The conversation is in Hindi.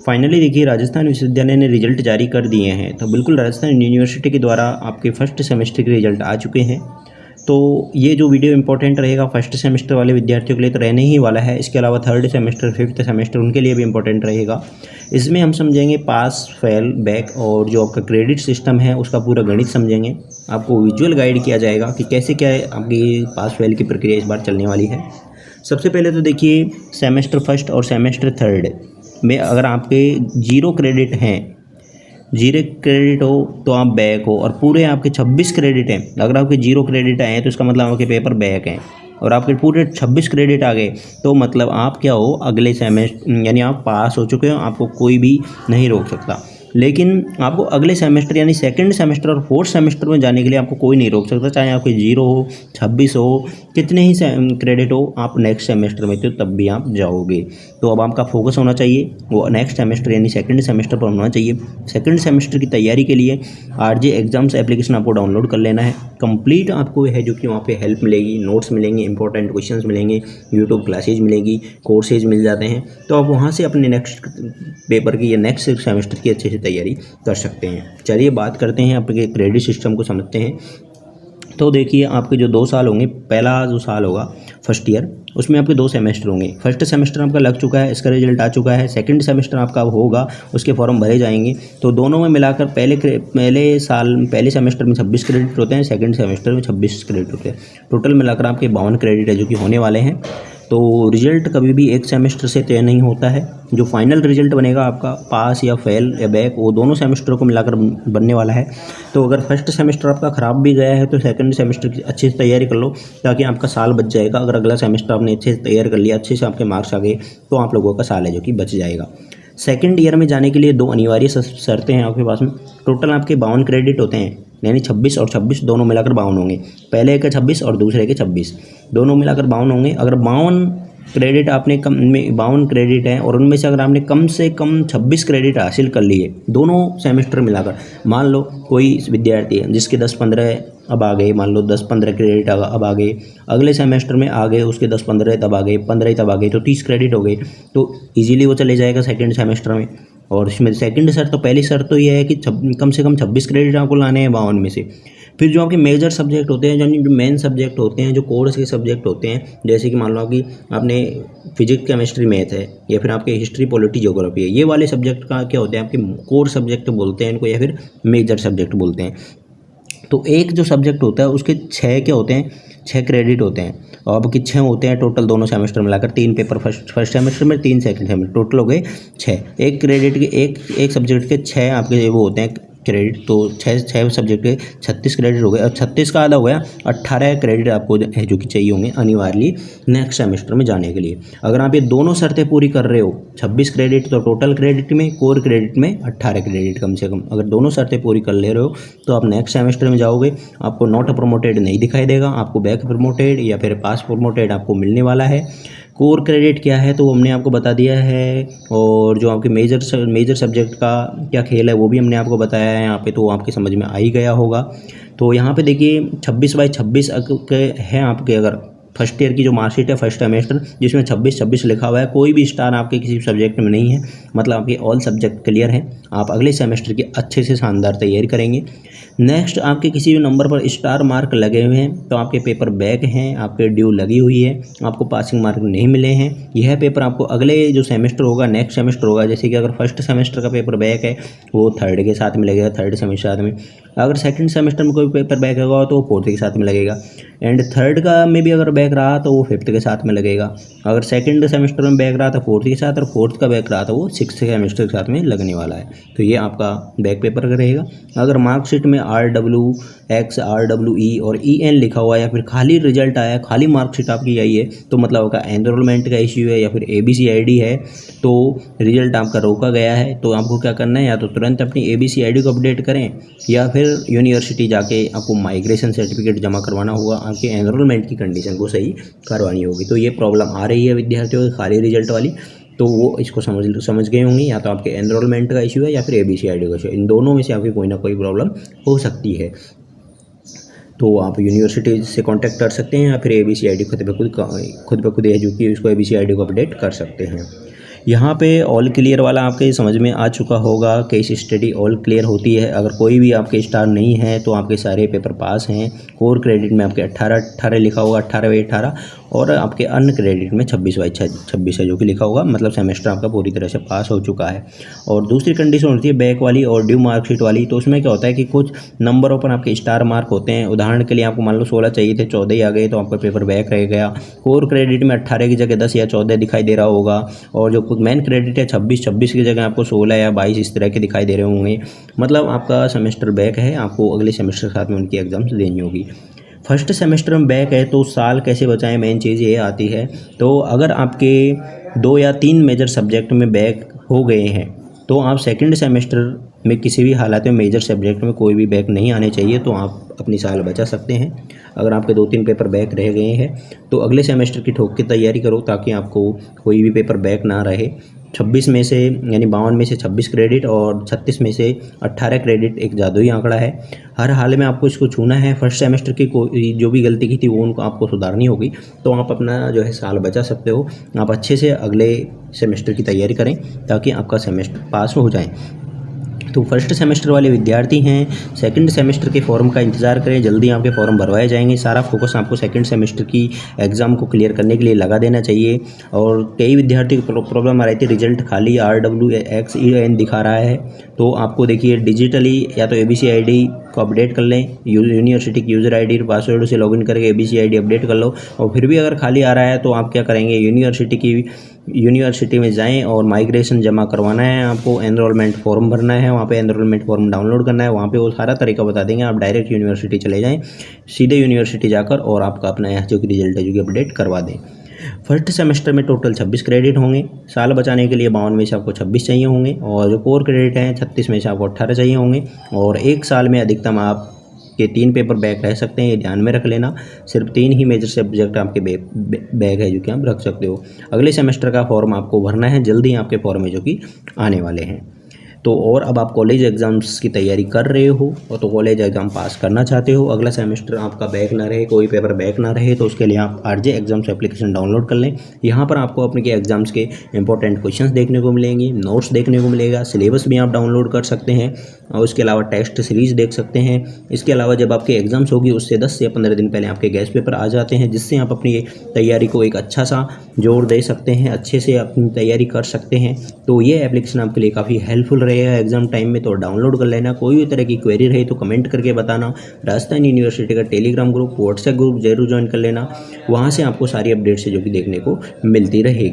फाइनली देखिए राजस्थान विश्वविद्यालय ने रिजल्ट जारी कर दिए हैं। तो बिल्कुल राजस्थान यूनिवर्सिटी के द्वारा आपके फर्स्ट सेमेस्टर के रिजल्ट आ चुके हैं। तो ये जो वीडियो इंपॉर्टेंट रहेगा फर्स्ट सेमेस्टर वाले विद्यार्थियों के लिए तो रहने ही वाला है। इसके अलावा थर्ड सेमेस्टर फिफ्थ सेमेस्टर उनके लिए भी इंपॉर्टेंट रहेगा। इसमें हम समझेंगे पास फेल बैक और जो आपका क्रेडिट सिस्टम है उसका पूरा गणित समझेंगे। आपको विजुअल गाइड किया जाएगा कि कैसे क्या आपकी पास फेल की प्रक्रिया इस बार चलने वाली है। सबसे पहले तो देखिए सेमेस्टर फर्स्ट और सेमेस्टर थर्ड में अगर आपके 0 क्रेडिट हैं, 0 क्रेडिट हो तो आप बैक हो, और पूरे आपके 26 क्रेडिट हैं। अगर आपके 0 क्रेडिट आए हैं तो इसका मतलब आपके पेपर बैक हैं, और आपके पूरे 26 क्रेडिट आ गए तो मतलब आप क्या हो, अगले सेमेस्टर यानी आप पास हो चुके हो, आपको कोई भी नहीं रोक सकता। लेकिन आपको अगले सेमेस्टर यानी सेकंड सेमेस्टर और फोर्थ सेमेस्टर में जाने के लिए आपको कोई नहीं रोक सकता, चाहे आपके 0 हो, 26 हो, कितने ही क्रेडिट हो, आप नेक्स्ट सेमेस्टर में तो तब भी आप जाओगे। तो अब आपका फोकस होना चाहिए वो नेक्स्ट सेमेस्टर यानी सेकंड सेमेस्टर पर होना चाहिए। सेकंड सेमेस्टर की तैयारी के लिए आरजे एग्जाम्स एप्लीकेशन आपको डाउनलोड कर लेना है। कंप्लीट आपको है जो कि वहाँ पे हेल्प मिलेगी, नोट्स मिलेंगे, इंपॉर्टेंट क्वेश्चंस मिलेंगे, यूट्यूब क्लासेज मिलेगी, कोर्सेज मिल जाते हैं। तो आप वहाँ से अपने नेक्स्ट पेपर की या नेक्स्ट सेमेस्टर की अच्छे से तैयारी कर सकते हैं। चलिए बात करते हैं आपके क्रेडिट सिस्टम को समझते हैं। तो देखिए आपके जो 2 साल होंगे, पहला जो साल होगा फर्स्ट ईयर, उसमें आपके 2 सेमेस्टर होंगे। फर्स्ट सेमेस्टर आपका लग चुका है, इसका रिजल्ट आ चुका है। सेकंड सेमेस्टर आपका होगा, उसके फॉर्म भरे जाएंगे। तो दोनों में मिलाकर पहले सेमेस्टर में 26 क्रेडिट होते हैं, सेकंड सेमेस्टर में 26 क्रेडिट होते हैं। टोटल मिलाकर आपके 52 क्रेडिट है जो कि होने वाले हैं। तो रिजल्ट कभी भी एक सेमेस्टर से तय नहीं होता है। जो फाइनल रिजल्ट बनेगा आपका पास या फेल या बैक, वो दोनों सेमेस्टरों को मिलाकर बनने वाला है। तो अगर फर्स्ट सेमेस्टर आपका ख़राब भी गया है तो सेकंड सेमेस्टर की अच्छे से तैयारी कर लो, ताकि आपका साल बच जाएगा। अगर अगला सेमेस्टर आपने अच्छे से तैयार कर लिया, अच्छे से आपके मार्क्स आ गए, तो आप लोगों का साल है जो कि बच जाएगा। सेकंड ईयर में जाने के लिए 2 अनिवार्य शर्तें हैं आपके पास में। टोटल आपके 52 क्रेडिट होते हैं, यानी 26 और 26 दोनों मिलाकर 52 होंगे। पहले के 26 और दूसरे के 26 दोनों मिलाकर 52 होंगे। अगर 52 क्रेडिट आपने कम में 52 क्रेडिट हैं और उनमें से अगर आपने कम से कम 26 क्रेडिट हासिल कर लिए दोनों सेमेस्टर मिलाकर, मान लो कोई विद्यार्थी है जिसके 10-15 अब आ गए, मान लो 10-15 क्रेडिट अब आ गए, अगले सेमेस्टर में आ गए उसके 10-15 तब आ गए, 15 तब आ गए, तो 30 क्रेडिट हो गए। तो ईजिली वो चले जाएगा सेकेंड सेमेस्टर में। और इसमें सेकंड शर्त, तो पहली शर्त तो ये है कि कम से कम 26 क्रेडिट आपको लाने हैं 52 में से। फिर जो आपके मेजर सब्जेक्ट होते हैं, यानी जो मेन सब्जेक्ट होते हैं, जो कोर्स के सब्जेक्ट होते हैं, जैसे कि मान लो कि आपने फिजिक्स केमिस्ट्री मैथ है, या फिर आपके हिस्ट्री पॉलिटी ज्योग्राफी है, ये वाले सब्जेक्ट का क्या होते हैं आपके कोर सब्जेक्ट बोलते हैं इनको, या फिर मेजर सब्जेक्ट बोलते हैं। तो एक जो सब्जेक्ट होता है उसके 6 क्या होते हैं, 6 क्रेडिट होते हैं। और अब कि 6 होते हैं टोटल दोनों सेमेस्टर मिलाकर। 3 पेपर फर्स्ट सेमेस्टर में, 3 सेकंड सेमेस्टर, टोटल हो गए 6। एक क्रेडिट के एक सब्जेक्ट के 6 आपके वो होते हैं क्रेडिट। तो 6 सब्जेक्ट के 36 क्रेडिट हो गए। अब 36 का आधा हो गया, 18 क्रेडिट आपको है जो कि चाहिए होंगे अनिवार्यली नेक्स्ट सेमेस्टर में जाने के लिए। अगर आप ये दोनों शर्तें पूरी कर रहे हो, 26 क्रेडिट तो टोटल क्रेडिट में, कोर क्रेडिट में 18 क्रेडिट कम से कम, अगर दोनों शर्तें पूरी कर ले रहे हो तो आप नेक्स्ट सेमेस्टर में जाओगे। आपको नॉट प्रमोटेड नहीं दिखाई देगा, आपको बैक प्रमोटेड या फिर पास प्रमोटेड आपको मिलने वाला है। कोर क्रेडिट क्या है तो वो हमने आपको बता दिया है, और जो आपके मेजर सब्जेक्ट का क्या खेल है वो भी हमने आपको बताया है यहाँ पे, तो आपके समझ में आ ही गया होगा। तो यहाँ पे देखिए 26/26 है आपके, अगर फर्स्ट ईयर की जो मार्कशीट है फर्स्ट सेमेस्टर, जिसमें 26/26 लिखा हुआ है, कोई भी स्टार आपके किसी सब्जेक्ट में नहीं है, मतलब आपके ऑल सब्जेक्ट क्लियर हैं। आप अगले सेमेस्टर की अच्छे से शानदार तैयारी करेंगे। नेक्स्ट आपके किसी भी नंबर पर स्टार मार्क लगे हुए हैं तो आपके पेपर बैक हैं, आपके ड्यू लगी हुई है, आपको पासिंग मार्क नहीं मिले हैं। यह पेपर आपको अगले जो सेमेस्टर होगा, नेक्स्ट सेमेस्टर होगा, जैसे कि अगर फर्स्ट सेमेस्टर का पेपर बैक है वो थर्ड के साथ में लगेगा, थर्ड सेमेस्टर साथ में। अगर सेकंड सेमेस्टर में कोई पेपर बैक होगा तो वो फोर्थ के साथ में लगेगा, एंड थर्ड का में भी अगर बैक रहा तो वो फिफ्थ के साथ में लगेगा। अगर सेकंड सेमेस्टर में बैक रहा तो फोर्थ के साथ, और फोर्थ का बैक रहा तो वो सिक्स्थ सेमेस्टर के साथ में लगने वाला है। तो ये आपका बैक पेपर रहेगा। अगर मार्कशीट में RWX, RWE और EN लिखा हुआ है, या फिर खाली रिजल्ट आया है, खाली मार्कशीट आपकी आई है, तो मतलब आपका एनरोलमेंट का इश्यू है या फिर ABC ID है, तो रिजल्ट आपका रोका गया है। तो आपको क्या करना है, या तो तुरंत अपनी ABC ID को अपडेट करें, या फिर यूनिवर्सिटी जाके आपको माइग्रेशन सर्टिफिकेट जमा करवाना होगा, आपके एनरोलमेंट की कंडीशन को सही करवानी होगी। तो ये प्रॉब्लम आ रही है विद्यार्थियों की खाली रिजल्ट वाली, तो वो इसको समझ गए होंगे, या तो आपके एनरोलमेंट का इशू है या फिर ABC ID का इशू है। इन दोनों में से आपकी कोई ना कोई प्रॉब्लम हो सकती है। तो आप यूनिवर्सिटी से कांटेक्ट कर सकते हैं, या फिर ABC ID खुद ब खुद है जो कि उसको ABC ID को अपडेट कर सकते हैं। यहाँ पे ऑल क्लियर वाला आपके समझ में आ चुका होगा। केस स्टडी ऑल क्लियर होती है, अगर कोई भी आपके स्टार नहीं है तो आपके सारे पेपर पास हैं। कोर क्रेडिट में आपके 18 लिखा होगा, 18/18, और आपके अन्य क्रेडिट में 26/26 है जो कि लिखा होगा, मतलब सेमेस्टर आपका पूरी तरह से पास हो चुका है। और दूसरी कंडीशन होती है बैक वाली और ड्यू मार्कशीट वाली। तो उसमें क्या होता है कि कुछ नंबरों पर आपके स्टार मार्क होते हैं। उदाहरण के लिए आपको मान लो 16 चाहिए थे, 14 ही आ गए तो आपका पेपर बैक रह गया। कोर क्रेडिट में 18 की जगह 10 या 14 दिखाई दे रहा होगा, और जो मेन क्रेडिट है 26 की जगह आपको 16 या 22 इस तरह के दिखाई दे रहे होंगे। मतलब आपका सेमेस्टर बैक है, आपको अगले सेमेस्टर के साथ में उनकी एग्जाम्स देनी होगी। फर्स्ट सेमेस्टर में बैक है तो साल कैसे बचाएं, मेन चीज़ ये आती है। तो अगर आपके 2 या 3 मेजर सब्जेक्ट में बैक हो गए हैं तो आप सेकंड सेमेस्टर में किसी भी हालात में मेजर सब्जेक्ट में कोई भी बैक नहीं आने चाहिए, तो आप अपनी साल बचा सकते हैं। अगर आपके 2-3 पेपर बैक रह गए हैं तो अगले सेमेस्टर की ठोक की तैयारी करो ताकि आपको कोई भी पेपर बैक ना रहे। 26 में से यानी 52 में से 26 क्रेडिट और 36 में से 18 क्रेडिट एक जादुई आंकड़ा है। हर हाल में आपको इसको छूना है। फर्स्ट सेमेस्टर की कोई जो भी गलती की थी वो उनको आपको सुधारनी होगी, तो आप अपना जो है साल बचा सकते हो। आप अच्छे से अगले सेमेस्टर की तैयारी करें ताकि आपका सेमेस्टर पास हो जाए। तो फर्स्ट सेमेस्टर वाले विद्यार्थी हैं, सेकंड सेमेस्टर के फॉर्म का इंतज़ार करें, जल्दी आपके फॉर्म भरवाए जाएंगे। सारा फोकस आपको सेकंड सेमेस्टर की एग्ज़ाम को क्लियर करने के लिए लगा देना चाहिए। और कई विद्यार्थी को प्रॉब्लम आ रही थी, रिजल्ट खाली RWXEN दिखा रहा है। तो आपको देखिए डिजिटली या तो ABC ID को अपडेट कर लें, यूनिवर्सिटी की यूज़र ID पासवर्ड से लॉगिन करके ABC ID अपडेट कर लो। और फिर भी अगर खाली आ रहा है तो आप क्या करेंगे, यूनिवर्सिटी में जाएं और माइग्रेशन जमा करवाना है, आपको एनरोलमेंट फॉर्म भरना है, वहाँ पे एनरोलमेंट फॉर्म डाउनलोड करना है, वहाँ पे वो सारा तरीका बता देंगे। आप डायरेक्ट यूनिवर्सिटी चले जाएं, सीधे यूनिवर्सिटी जाकर और आपका अपना यहाँ जो कि रिजल्ट है जो कि अपडेट करवा दें। फर्स्ट सेमेस्टर में टोटल 26 क्रेडिट होंगे। साल बचाने के लिए 52 में से आपको 26 चाहिए होंगे, और जो कोर क्रेडिट हैं 36 में से आपको 18 चाहिए होंगे। और एक साल में अधिकतम आप के 3 पेपर बैक रह सकते हैं, ये ध्यान में रख लेना। सिर्फ 3 ही मेजर सब्जेक्ट आपके बैक है जो कि आप रख सकते हो। अगले सेमेस्टर का फॉर्म आपको भरना है, जल्दी आपके फॉर्म है जो कि आने वाले हैं। तो और अब आप कॉलेज एग्ज़ाम्स की तैयारी कर रहे हो और तो कॉलेज एग्ज़ाम पास करना चाहते हो, अगला सेमेस्टर आपका बैक ना रहे, कोई पेपर बैक ना रहे, तो उसके लिए आप RJ एग्ज़ाम्स एप्लीकेशन डाउनलोड कर लें। यहाँ पर आपको अपने के एग्ज़ाम्स के इंपॉर्टेंट क्वेश्चंस देखने को मिलेंगे, नोट्स देखने को मिलेगा, सिलेबस भी आप डाउनलोड कर सकते हैं, और उसके अलावा टेस्ट सीरीज़ देख सकते हैं। इसके अलावा जब आपके एग्ज़ाम्स होगी उससे 10 से 15 दिन पहले आपके गेस्ट पेपर आ जाते हैं, जिससे आप अपनी तैयारी को एक अच्छा सा जोर दे सकते हैं, अच्छे से अपनी तैयारी कर सकते हैं। तो ये एप्लीकेशन आपके लिए काफ़ी हेल्पफुल रहेगा एग्जाम टाइम में, तो डाउनलोड कर लेना। कोई भी तरह की क्वेरी रही तो कमेंट करके बताना। राजस्थान यूनिवर्सिटी का टेलीग्राम ग्रुप, व्हाट्सएप ग्रुप जरूर ज्वाइन कर लेना, वहाँ से आपको सारी अपडेट्स जो कि देखने को मिलती रहेगी।